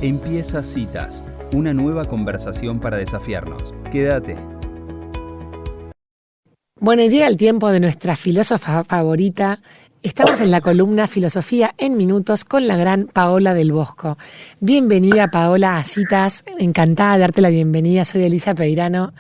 Empieza Citas, una nueva conversación para desafiarnos. Quédate. Bueno, llega el tiempo de nuestra filósofa favorita. Estamos en la columna Filosofía en Minutos con la gran Paola del Bosco. Bienvenida, Paola, a Citas. Encantada de darte la bienvenida. Soy Elisa Peirano.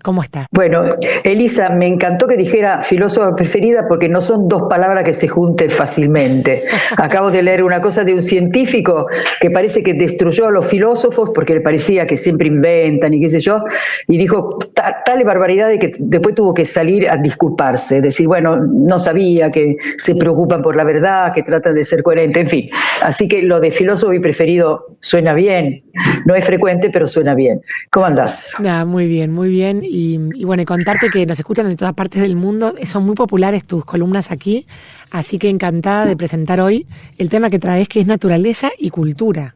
¿Cómo estás? Bueno, Elisa, me encantó que dijera filósofa preferida porque no son dos palabras que se junten fácilmente. Acabo de leer una cosa de un científico que parece que destruyó a los filósofos porque le parecía que siempre inventan y qué sé yo, y dijo tales barbaridades que después tuvo que salir a disculparse, decir, bueno, no sabía que se preocupan por la verdad, que tratan de ser coherentes, en fin. Así que lo de filósofo y preferido suena bien. No es frecuente, pero suena bien. ¿Cómo andás? Muy bien, muy bien. Y bueno, contarte que nos escuchan de todas partes del mundo. Son muy populares tus columnas aquí, así que encantada de presentar hoy el tema que traes, que es naturaleza y cultura.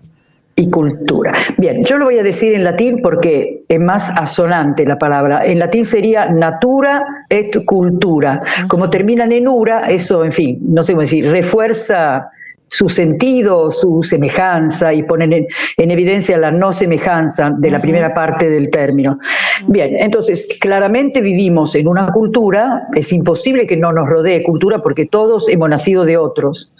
Y cultura. Bien, yo lo voy a decir en latín porque es más asonante la palabra. En latín sería natura et cultura. Como terminan en ura, eso, en fin, no sé cómo decir, refuerza su sentido, su semejanza, y ponen en evidencia la no semejanza de la primera parte del término. Bien, entonces, claramente vivimos en una cultura, es imposible que no nos rodee cultura porque todos hemos nacido de otros.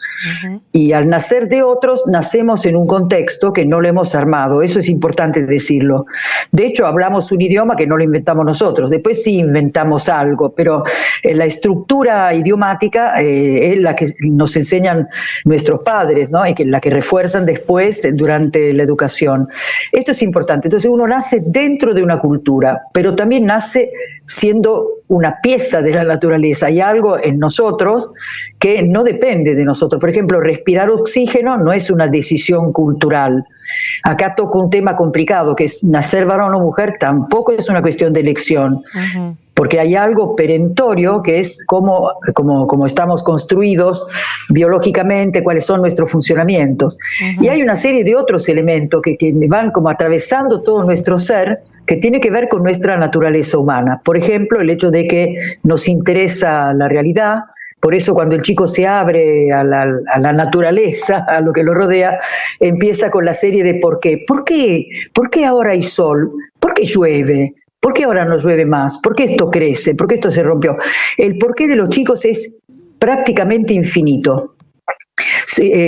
Y al nacer de otros, nacemos en un contexto que no lo hemos armado, eso es importante decirlo. De hecho, hablamos un idioma que no lo inventamos nosotros, después sí inventamos algo, pero la estructura idiomática es la que nos enseñan nuestros padres, ¿no? Y que la que refuerzan después durante la educación. Esto es importante. Entonces uno nace dentro de una cultura, pero también nace siendo una pieza de la naturaleza. Hay algo en nosotros que no depende de nosotros. Por ejemplo, respirar oxígeno no es una decisión cultural. Acá toco un tema complicado, que es nacer varón o mujer, tampoco es una cuestión de elección. Porque hay algo perentorio que es cómo estamos construidos biológicamente, cuáles son nuestros funcionamientos. Y hay una serie de otros elementos que van como atravesando todo nuestro ser, que tiene que ver con nuestra naturaleza humana. Por ejemplo, el hecho de que nos interesa la realidad. Por eso cuando el chico se abre a la naturaleza, a lo que lo rodea, empieza con la serie de ¿por qué? ¿Por qué? ¿Por qué ahora hay sol? ¿Por qué llueve? ¿Por qué ahora no llueve más? ¿Por qué esto crece? ¿Por qué esto se rompió? El porqué de los chicos es prácticamente infinito.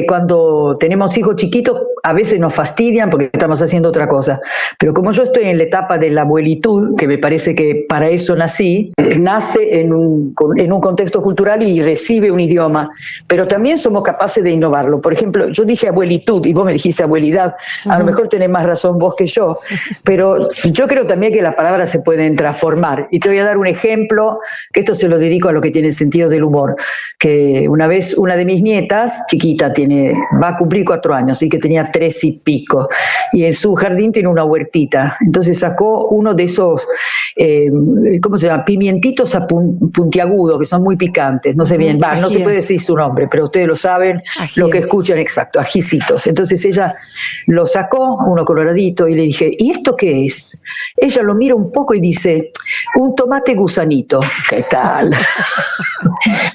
Cuando tenemos hijos chiquitos, a veces nos fastidian porque estamos haciendo otra cosa. Pero como yo estoy en la etapa de la abuelitud, que me parece que para eso nací, nace en un contexto cultural y recibe un idioma. Pero también somos capaces de innovarlo. Por ejemplo, yo dije abuelitud y vos me dijiste abuelidad. A lo mejor tenés más razón vos que yo. Pero yo creo también que las palabras se pueden transformar. Y te voy a dar un ejemplo, que esto se lo dedico a lo que tiene sentido del humor. Que una vez una de mis nietas, chiquita, va a cumplir 4 años, así que tenía 3 y pico, y en su jardín tiene una huertita. Entonces sacó uno de esos, ¿cómo se llama? Pimientitos puntiagudos, que son muy picantes, no sé bien, no se puede decir su nombre, pero ustedes lo saben, ajíes. Lo que escuchan, exacto, ajicitos. Entonces ella lo sacó, uno coloradito, y le dije, ¿y esto qué es? Ella lo mira un poco y dice, un tomate gusanito. ¿Qué tal?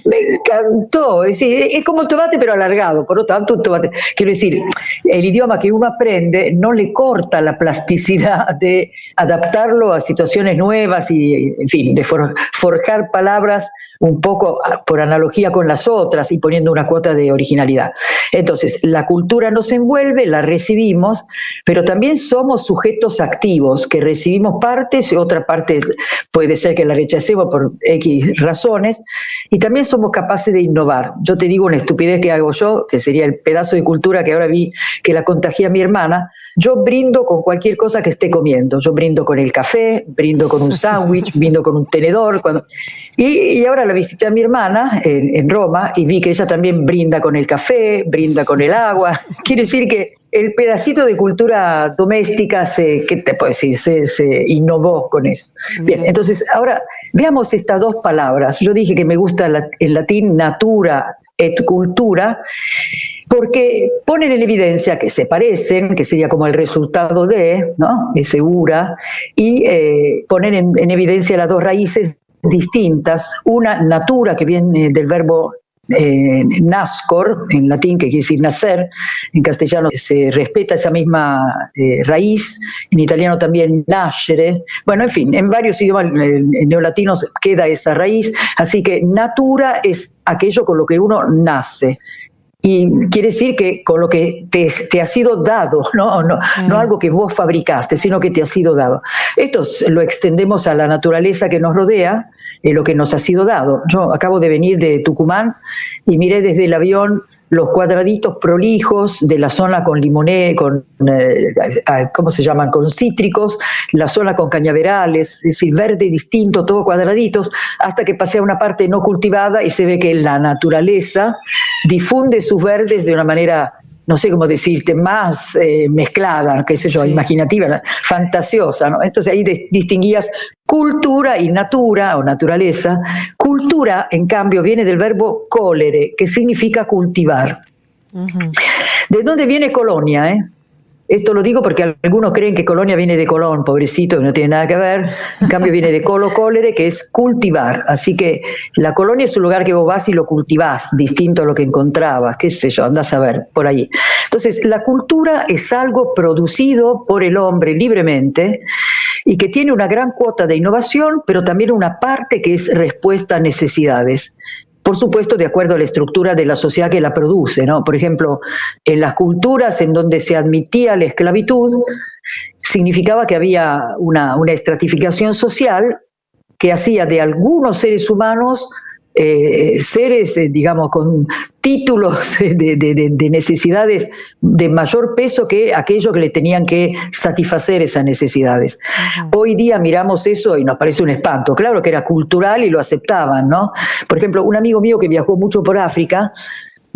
Me encantó, es decir, es como el tomate pero alargado, por lo tanto un tomate. Quiero decir, el idioma que uno aprende no le corta la plasticidad de adaptarlo a situaciones nuevas y, en fin, de forjar palabras un poco por analogía con las otras y poniendo una cuota de originalidad. Entonces, la cultura nos envuelve, la recibimos, pero también somos sujetos activos, que recibimos partes, otra parte puede ser que la rechacemos por X razones, y también somos capaces de innovar. Yo te digo una estupidez que hago yo, que sería el pedazo de cultura que ahora vi que la contagié a mi hermana. Yo brindo con cualquier cosa que esté comiendo. Yo brindo con el café, brindo con un sándwich, brindo con un tenedor. Y ahora la visité a mi hermana en Roma y vi que ella también brinda con el café, brinda con el agua. Quiere decir que el pedacito de cultura doméstica ¿qué te puedo decir? Se innovó con eso. Bien, entonces ahora veamos estas dos palabras. Yo dije que me gusta en latín natura et cultura, porque ponen en evidencia que se parecen, que sería como el resultado de, ¿no? Ese ura, y ponen en evidencia las dos raíces distintas, una natura que viene del verbo nascor, en latín, que quiere decir nacer, en castellano se respeta esa misma raíz, en italiano también nascere, bueno, en fin, en varios idiomas neolatinos queda esa raíz, así que natura es aquello con lo que uno nace. Y quiere decir que con lo que te ha sido dado, no algo que vos fabricaste, sino que te ha sido dado. Esto lo extendemos a la naturaleza que nos rodea, lo que nos ha sido dado. Yo acabo de venir de Tucumán y miré desde el avión los cuadraditos prolijos de la zona con limoné, ¿cómo se llaman? Con cítricos, la zona con cañaverales, es decir, verde distinto, todo cuadraditos, hasta que pasé a una parte no cultivada y se ve que la naturaleza difunde sus verdes de una manera, no sé cómo decirte, más mezclada, qué sé yo, imaginativa, fantasiosa, ¿no? Entonces ahí distinguías cultura y natura, o naturaleza. Cultura, en cambio, viene del verbo colere, que significa cultivar. Uh-huh. ¿De dónde viene colonia, Esto lo digo porque algunos creen que colonia viene de Colón, pobrecito, que no tiene nada que ver. En cambio viene de colere, que es cultivar. Así que la colonia es un lugar que vos vas y lo cultivás, distinto a lo que encontrabas, qué sé yo, andás a ver, por ahí. Entonces, la cultura es algo producido por el hombre libremente y que tiene una gran cuota de innovación, pero también una parte que es respuesta a necesidades. Por supuesto, de acuerdo a la estructura de la sociedad que la produce, ¿no? Por ejemplo, en las culturas en donde se admitía la esclavitud, significaba que había una estratificación social que hacía de algunos seres humanos seres, digamos, con títulos de necesidades de mayor peso que aquellos que le tenían que satisfacer esas necesidades. Uh-huh. Hoy día miramos eso y nos parece un espanto. Claro que era cultural y lo aceptaban, ¿no? Por ejemplo, un amigo mío que viajó mucho por África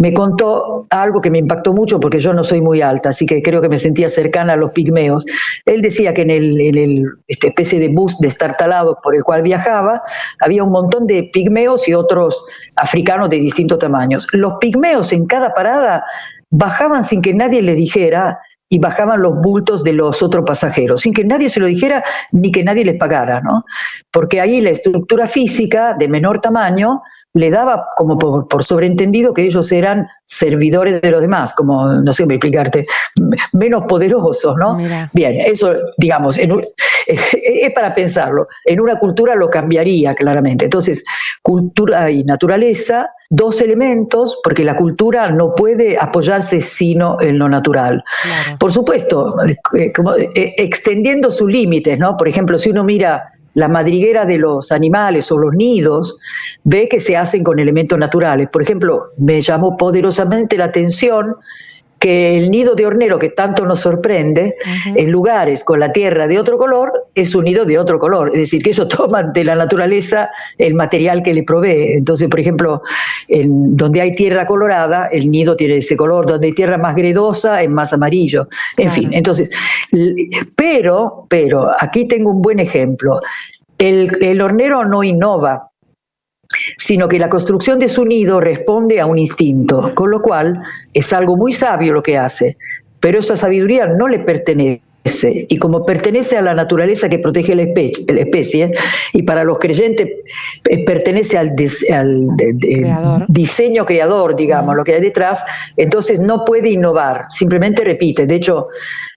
me contó algo que me impactó mucho porque yo no soy muy alta, así que creo que me sentía cercana a los pigmeos. Él decía que en el especie de bus destartalado por el cual viajaba había un montón de pigmeos y otros africanos de distintos tamaños. Los pigmeos en cada parada bajaban sin que nadie les dijera y bajaban los bultos de los otros pasajeros, sin que nadie se lo dijera ni que nadie les pagara, ¿no? Porque ahí la estructura física de menor tamaño le daba como por sobreentendido que ellos eran servidores de los demás, como, no sé cómo explicarte, menos poderosos, ¿no? Mira. Bien, eso, digamos, es para pensarlo. En una cultura lo cambiaría claramente. Entonces, cultura y naturaleza, dos elementos, porque la cultura no puede apoyarse sino en lo natural. Claro. Por supuesto, extendiendo sus límites, ¿no? Por ejemplo, si uno mira la madriguera de los animales o los nidos, ve que se hacen con elementos naturales. Por ejemplo, me llamó poderosamente la atención que el nido de hornero que tanto nos sorprende, uh-huh, en lugares con la tierra de otro color, es un nido de otro color. Es decir, que ellos toman de la naturaleza el material que le provee. Entonces, por ejemplo, donde hay tierra colorada, el nido tiene ese color. Donde hay tierra más gredosa, es más amarillo. En fin, entonces, pero, aquí tengo un buen ejemplo. El hornero no innova, sino que la construcción de su nido responde a un instinto, con lo cual es algo muy sabio lo que hace, pero esa sabiduría no le pertenece, y como pertenece a la naturaleza que protege la especie, y para los creyentes pertenece al diseño creador, digamos, lo que hay detrás, entonces no puede innovar, simplemente repite. De hecho,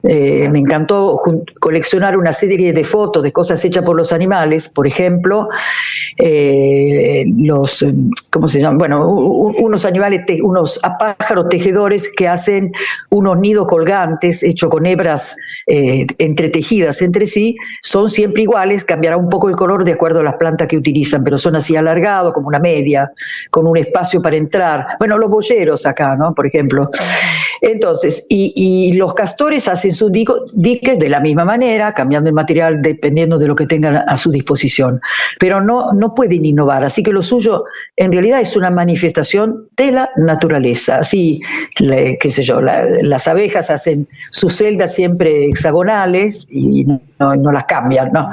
me encantó coleccionar una serie de fotos de cosas hechas por los animales, por ejemplo, ¿cómo se llaman? Bueno, unos animales, unos pájaros tejedores que hacen unos nidos colgantes hechos con hebras entretejidas entre sí, son siempre iguales, cambiará un poco el color de acuerdo a las plantas que utilizan, pero son así alargados como una media, con un espacio para entrar. Bueno, los boyeros acá, ¿no? Por ejemplo. Entonces, y los castores hacen sus diques de la misma manera, cambiando el material dependiendo de lo que tengan a su disposición, pero no pueden innovar, así que lo suyo en realidad es una manifestación de la naturaleza. Así, qué sé yo, las abejas hacen sus celdas siempre hexagonales y no las cambian, ¿no?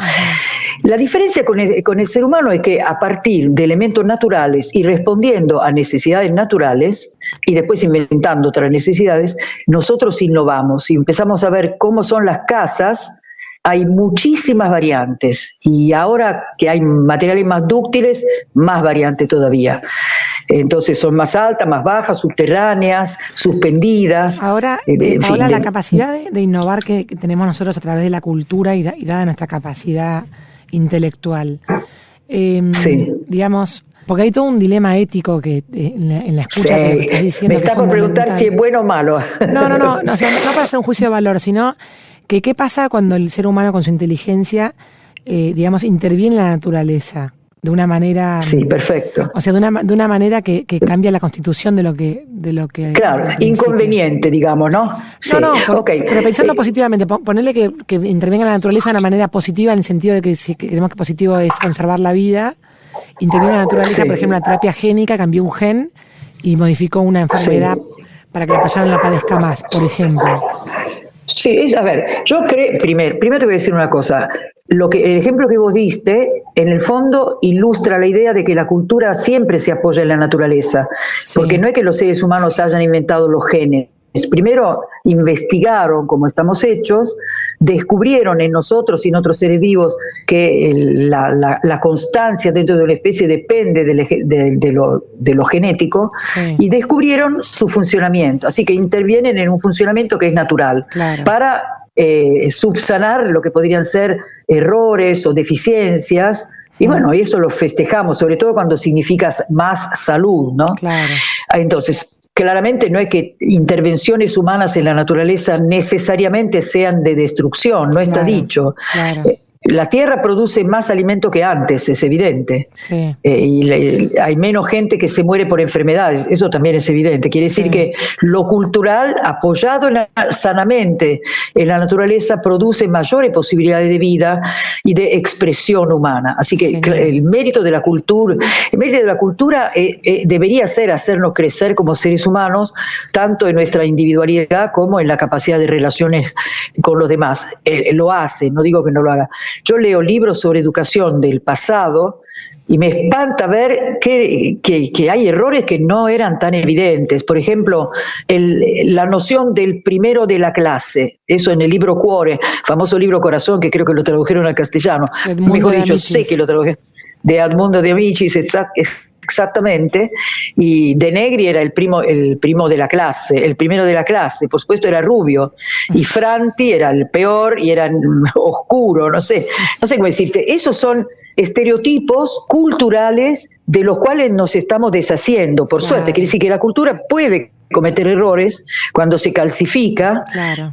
La diferencia con el ser humano es que a partir de elementos naturales y respondiendo a necesidades naturales y después inventando otras necesidades, nosotros innovamos y empezamos a ver cómo son las casas. Hay muchísimas variantes y ahora que hay materiales más dúctiles, más variantes todavía. Entonces son más altas, más bajas, subterráneas, suspendidas. Ahora, Paola, la capacidad de innovar que tenemos nosotros a través de la cultura y dada nuestra capacidad intelectual, digamos, porque hay todo un dilema ético que en la escucha que estás diciendo. Me está por preguntar si es bueno o malo. No, o sea, no para hacer un juicio de valor, sino que qué pasa cuando el ser humano con su inteligencia, digamos, interviene en la naturaleza de una manera. Sí, perfecto. O sea, de una manera que cambia la constitución de lo que. Claro, inconveniente, digamos, ¿no? Sí. Okay. Pero pensando positivamente, ponerle que intervenga la naturaleza de una manera positiva, en el sentido de que si creemos que positivo es conservar la vida. Intervino la naturaleza, por ejemplo, la terapia génica, cambió un gen y modificó una enfermedad para que la persona no la padezca más, por ejemplo. Sí, a ver, yo creo, primero te voy a decir una cosa. El ejemplo que vos diste, en el fondo, ilustra la idea de que la cultura siempre se apoya en la naturaleza, porque no es que los seres humanos hayan inventado los genes. Primero investigaron cómo estamos hechos, descubrieron en nosotros y en otros seres vivos que la constancia dentro de una especie depende de lo genético, y descubrieron su funcionamiento. Así que intervienen en un funcionamiento que es natural, para subsanar lo que podrían ser errores o deficiencias. Y bueno, y eso lo festejamos, sobre todo cuando significa más salud, ¿no? Claro. Entonces, claramente no es que intervenciones humanas en la naturaleza necesariamente sean de destrucción, no está dicho. Claro. La tierra produce más alimento que antes, es evidente. Sí. Y hay menos gente que se muere por enfermedades, eso también es evidente. Quiere decir que lo cultural, apoyado sanamente en la naturaleza, produce mayores posibilidades de vida y de expresión humana. Así que el mérito de la cultura, debería ser hacernos crecer como seres humanos, tanto en nuestra individualidad como en la capacidad de relaciones con los demás. Lo hace, no digo que no lo haga. Yo leo libros sobre educación del pasado y me espanta ver que hay errores que no eran tan evidentes. Por ejemplo, la noción del primero de la clase, eso en el libro Cuore, famoso libro Corazón, que creo que lo tradujeron al castellano, mejor dicho, sé que lo tradujeron, de Edmundo de Amicis, exactamente, y De Negri era el primo de la clase, el primero de la clase, por supuesto era rubio, y Franti era el peor y era oscuro, no sé cómo decirte. Esos son estereotipos culturales de los cuales nos estamos deshaciendo, por suerte. Quiere decir que la cultura puede cometer errores cuando se calcifica,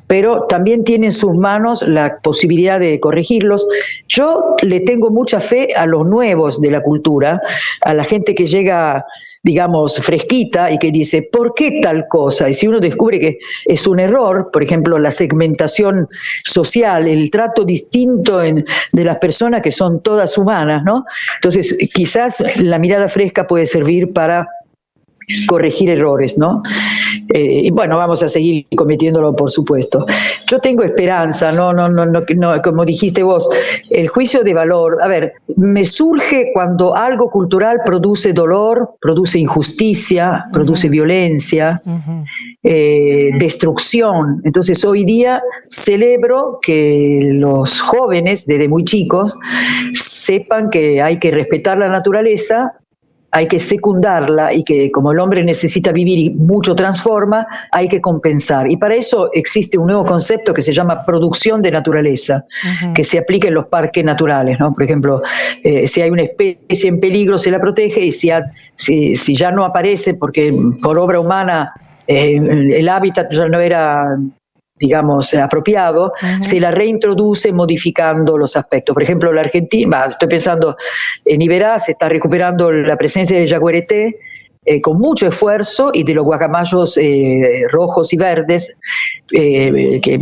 pero también tiene en sus manos la posibilidad de corregirlos. Yo le tengo mucha fe a los nuevos de la cultura, a la gente que llega, digamos, fresquita y que dice, ¿por qué tal cosa? Y si uno descubre que es un error, por ejemplo, la segmentación social, el trato distinto de las personas que son todas humanas, ¿no? Entonces, quizás la mirada fresca puede servir para corregir errores, ¿no? Y bueno, vamos a seguir cometiéndolo, por supuesto. Yo tengo esperanza, no, como dijiste vos, el juicio de valor, a ver, me surge cuando algo cultural produce dolor, produce injusticia, produce violencia, destrucción. Entonces hoy día celebro que los jóvenes, desde muy chicos, sepan que hay que respetar la naturaleza, hay que secundarla, y que como el hombre necesita vivir y mucho transforma, hay que compensar. Y para eso existe un nuevo concepto que se llama producción de naturaleza, que se aplica en los parques naturales, ¿no? Por ejemplo, si hay una especie en peligro se la protege, y si ya no aparece porque por obra humana el hábitat ya no era, digamos, apropiado, se la reintroduce modificando los aspectos. Por ejemplo, la Argentina, estoy pensando en Iberá, se está recuperando la presencia de yaguareté con mucho esfuerzo, y de los guacamayos rojos y verdes, que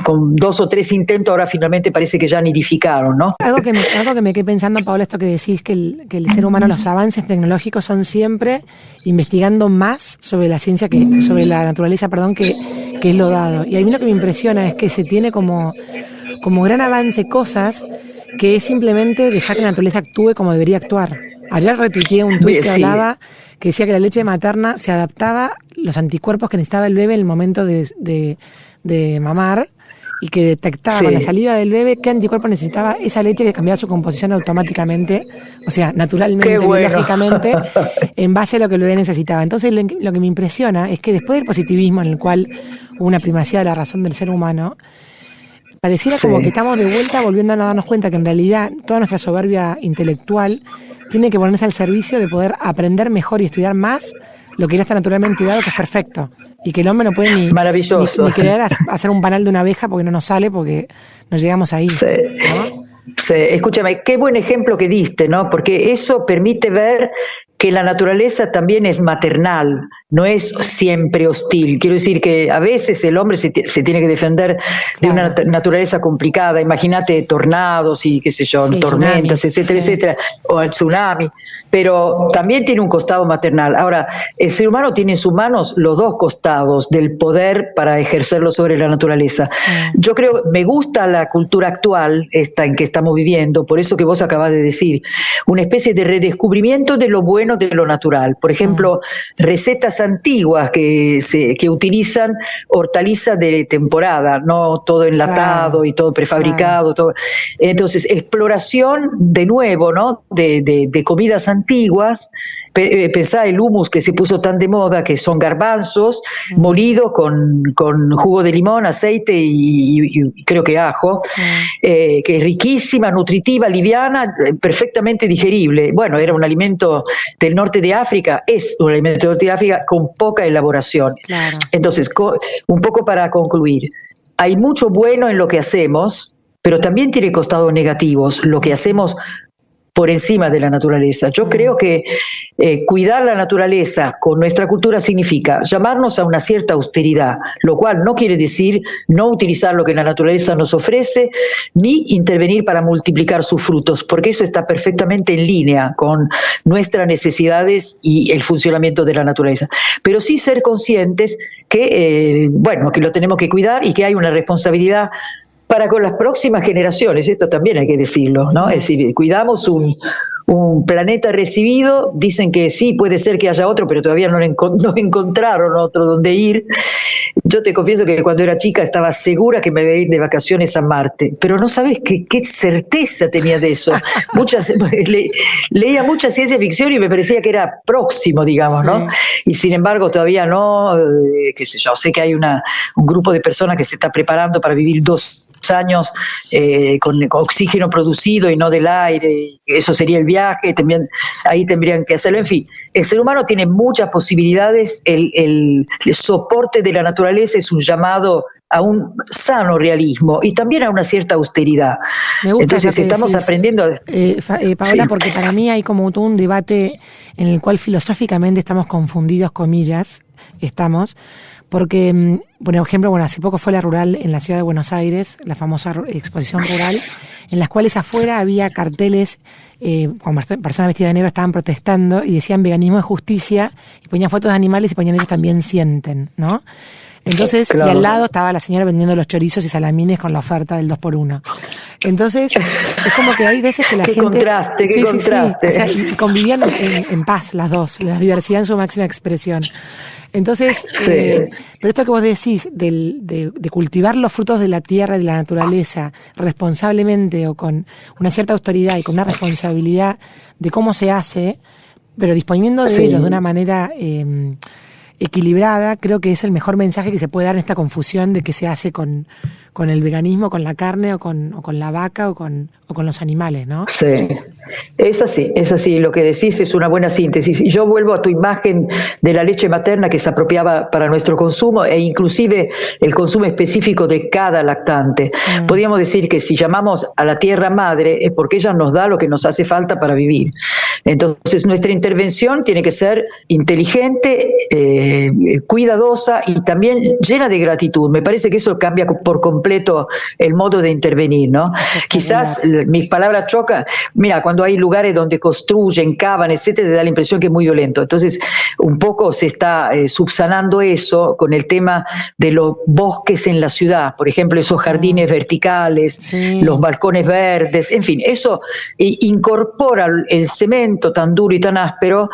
con 2 o 3 intentos ahora finalmente parece que ya nidificaron, ¿no? Algo que me quedé pensando, Paola, esto que decís, que el ser humano, los avances tecnológicos son siempre investigando más sobre la ciencia, sobre la naturaleza, que es lo dado. Y a mí lo que me impresiona es que se tiene como gran avance cosas que es simplemente dejar que la naturaleza actúe como debería actuar. Ayer retuiteé un tuit que hablaba, que decía que la leche materna se adaptaba los anticuerpos que necesitaba el bebé en el momento de mamar, y que detectaba con la saliva del bebé qué anticuerpo necesitaba esa leche, que cambiaba su composición automáticamente, o sea, naturalmente, biológicamente, en base a lo que el bebé necesitaba. Entonces lo que me impresiona es que después del positivismo, en el cual hubo una primacía de la razón del ser humano, pareciera como que estamos de vuelta volviendo a darnos cuenta que en realidad toda nuestra soberbia intelectual tiene que ponerse al servicio de poder aprender mejor y estudiar más lo que ya está naturalmente dado, que es perfecto, y que el hombre no puede ni querer hacer un panal de una abeja porque no nos sale, porque no llegamos ahí. Sí. ¿No? Sí, escúchame, qué buen ejemplo que diste, ¿no? Porque eso permite ver que la naturaleza también es maternal, no es siempre hostil. Quiero decir que a veces el hombre se tiene que defender de una naturaleza complicada. Imagínate tornados y qué sé yo, tormentas, etcétera, etcétera, o el tsunami. Pero también tiene un costado maternal. Ahora, el ser humano tiene en sus manos los dos costados del poder para ejercerlo sobre la naturaleza. Yo creo, me gusta la cultura actual, esta en que estamos viviendo, por eso que vos acabas de decir, una especie de redescubrimiento de lo bueno de lo natural. Por ejemplo, recetas antiguas que utilizan hortalizas de temporada, no todo enlatado y todo prefabricado. Todo. Entonces, exploración de nuevo, ¿no? De comidas antiguas. Pensá el hummus que se puso tan de moda, que son garbanzos molidos con jugo de limón, aceite y creo que ajo, que es riquísima, nutritiva, liviana, perfectamente digerible. Bueno, era un alimento del norte de África, es un alimento del norte de África con poca elaboración. Claro. Entonces, un poco para concluir, hay mucho bueno en lo que hacemos, pero también tiene costados negativos, lo que hacemos por encima de la naturaleza. Yo creo que cuidar la naturaleza con nuestra cultura significa llamarnos a una cierta austeridad, lo cual no quiere decir no utilizar lo que la naturaleza nos ofrece, ni intervenir para multiplicar sus frutos, porque eso está perfectamente en línea con nuestras necesidades y el funcionamiento de la naturaleza. Pero sí ser conscientes que, que lo tenemos que cuidar y que hay una responsabilidad para con las próximas generaciones, esto también hay que decirlo, ¿no? Es decir, cuidamos un planeta recibido, dicen que sí, puede ser que haya otro, pero todavía no encontraron otro donde ir. Yo te confieso que cuando era chica estaba segura que me iba a ir de vacaciones a Marte, pero no sabes qué certeza tenía de eso. Leía mucha ciencia ficción y me parecía que era próximo, digamos, ¿no? Y sin embargo todavía no, qué sé yo, sé que hay un grupo de personas que se está preparando para vivir 2 años con oxígeno producido y no del aire, eso sería el viaje, también ahí tendrían que hacerlo. En fin, el ser humano tiene muchas posibilidades, el soporte de la naturaleza es un llamado a un sano realismo y también a una cierta austeridad. Me gusta. Entonces estamos aprendiendo. Paola, porque para mí hay como todo un debate en el cual filosóficamente estamos confundidos, comillas, porque, por ejemplo, hace poco fue la Rural en la ciudad de Buenos Aires, la famosa exposición rural, en las cuales afuera había carteles con personas vestidas de negro estaban protestando y decían veganismo es justicia, y ponían fotos de animales y ponían ellos también sienten, ¿no? Entonces, claro. Y al lado estaba la señora vendiendo los chorizos y salamines con la oferta del 2x1. Entonces, es como que hay veces que la gente... Qué contraste. Sí, o sea, y convivían en paz las dos, la diversidad en su máxima expresión. Entonces, pero esto que vos decís de cultivar los frutos de la tierra y de la naturaleza responsablemente o con una cierta autoridad y con una responsabilidad de cómo se hace, pero disponiendo de ellos de una manera equilibrada, creo que es el mejor mensaje que se puede dar en esta confusión de qué se hace con el veganismo, con la carne o con la vaca o con los animales, ¿no? Sí, es así, lo que decís es una buena síntesis. Y yo vuelvo a tu imagen de la leche materna que se apropiaba para nuestro consumo e inclusive el consumo específico de cada lactante. Podríamos decir que si llamamos a la tierra madre es porque ella nos da lo que nos hace falta para vivir. Entonces nuestra intervención tiene que ser inteligente, cuidadosa y también llena de gratitud. Me parece que eso cambia por completo el modo de intervenir, ¿no? Quizás mis palabras chocan. Mira, cuando hay lugares donde construyen, cavan, etcétera, te da la impresión que es muy violento. Entonces, un poco se está subsanando eso con el tema de los bosques en la ciudad, por ejemplo, esos jardines verticales, los balcones verdes, en fin, eso incorpora el cemento tan duro y tan áspero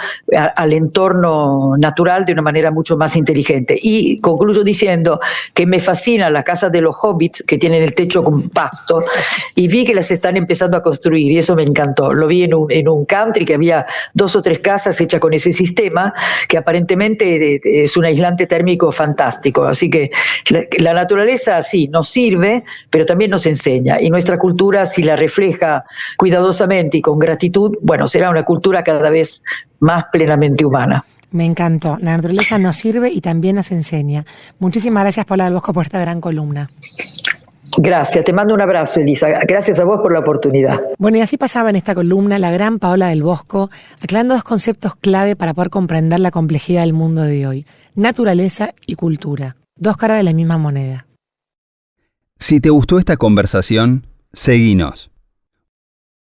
al entorno natural de una manera mucho más inteligente. Y concluyo diciendo que me fascina la casa de los hobbits hobbits que tienen el techo con pasto, y vi que las están empezando a construir y eso me encantó. Lo vi en un country que había 2 o 3 casas hechas con ese sistema, que aparentemente es un aislante térmico fantástico. Así que la naturaleza sí nos sirve, pero también nos enseña, y nuestra cultura, si la refleja cuidadosamente y con gratitud, bueno, será una cultura cada vez más plenamente humana. Me encantó. La naturaleza nos sirve y también nos enseña. Muchísimas gracias, Paola del Bosco, por esta gran columna. Gracias, te mando un abrazo, Elisa. Gracias a vos por la oportunidad. Bueno, y así pasaba en esta columna la gran Paola del Bosco, aclarando 2 conceptos clave para poder comprender la complejidad del mundo de hoy: naturaleza y cultura. 2 caras de la misma moneda. Si te gustó esta conversación, seguinos.